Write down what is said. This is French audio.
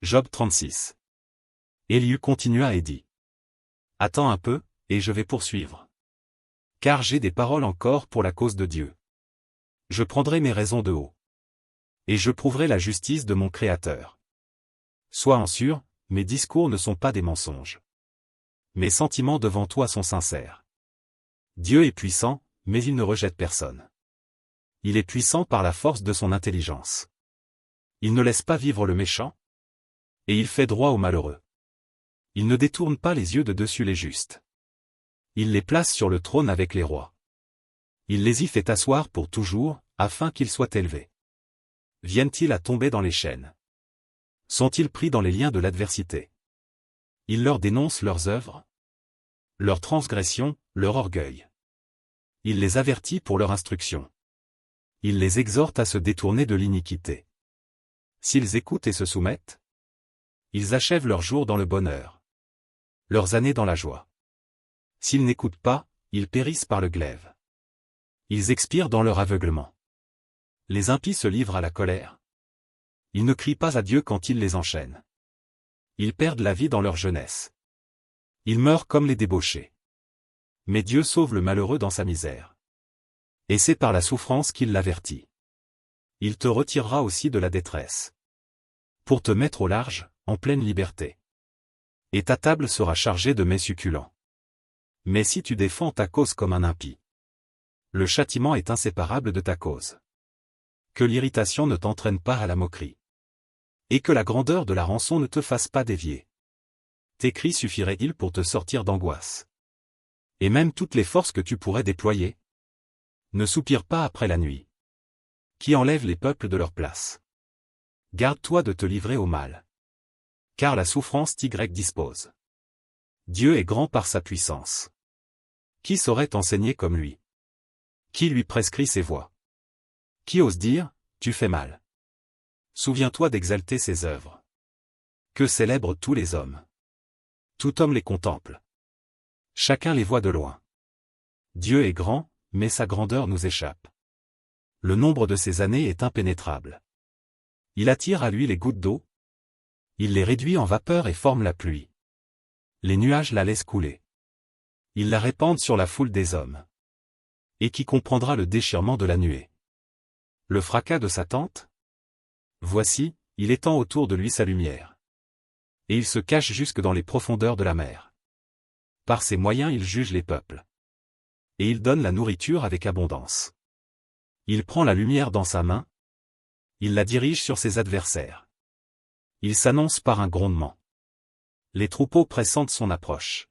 Job 36. Élihu continua et dit. Attends un peu, et je vais poursuivre. Car j'ai des paroles encore pour la cause de Dieu. Je prendrai mes raisons de haut. Et je prouverai la justice de mon Créateur. Sois en sûr, mes discours ne sont pas des mensonges. Mes sentiments devant toi sont sincères. Dieu est puissant, mais il ne rejette personne. Il est puissant par la force de son intelligence. Il ne laisse pas vivre le méchant. Et il fait droit aux malheureux. Il ne détourne pas les yeux de dessus les justes. Il les place sur le trône avec les rois. Il les y fait asseoir pour toujours, afin qu'ils soient élevés. Viennent-ils à tomber dans les chaînes? Sont-ils pris dans les liens de l'adversité? Il leur dénonce leurs œuvres, leurs transgressions, leur orgueil. Il les avertit pour leur instruction. Il les exhorte à se détourner de l'iniquité. S'ils écoutent et se soumettent, ils achèvent leurs jours dans le bonheur, leurs années dans la joie. S'ils n'écoutent pas, ils périssent par le glaive. Ils expirent dans leur aveuglement. Les impies se livrent à la colère. Ils ne crient pas à Dieu quand il les enchaîne. Ils perdent la vie dans leur jeunesse. Ils meurent comme les débauchés. Mais Dieu sauve le malheureux dans sa misère. Et c'est par la souffrance qu'il l'avertit. Il te retirera aussi de la détresse. Pour te mettre au large, en pleine liberté. Et ta table sera chargée de mets succulents. Mais si tu défends ta cause comme un impie, le châtiment est inséparable de ta cause. Que l'irritation ne t'entraîne pas à la moquerie. Et que la grandeur de la rançon ne te fasse pas dévier. Tes cris suffiraient-ils pour te sortir d'angoisse? Et même toutes les forces que tu pourrais déployer? Ne soupire pas après la nuit, qui enlève les peuples de leur place. Garde-toi de te livrer au mal. Car la souffrance t'y dispose. Dieu est grand par sa puissance. Qui saurait enseigner comme lui? Qui lui prescrit ses voies? Qui ose dire, tu fais mal? Souviens-toi d'exalter ses œuvres. Que célèbrent tous les hommes. Tout homme les contemple. Chacun les voit de loin. Dieu est grand, mais sa grandeur nous échappe. Le nombre de ses années est impénétrable. Il attire à lui les gouttes d'eau. Il les réduit en vapeur et forme la pluie. Les nuages la laissent couler. Ils la répandent sur la foule des hommes. Et qui comprendra le déchirement de la nuée? Le fracas de sa tente? Voici, il étend autour de lui sa lumière. Et il se cache jusque dans les profondeurs de la mer. Par ses moyens il juge les peuples. Et il donne la nourriture avec abondance. Il prend la lumière dans sa main. Il la dirige sur ses adversaires. Il s'annonce par un grondement. Les troupeaux pressentent son approche.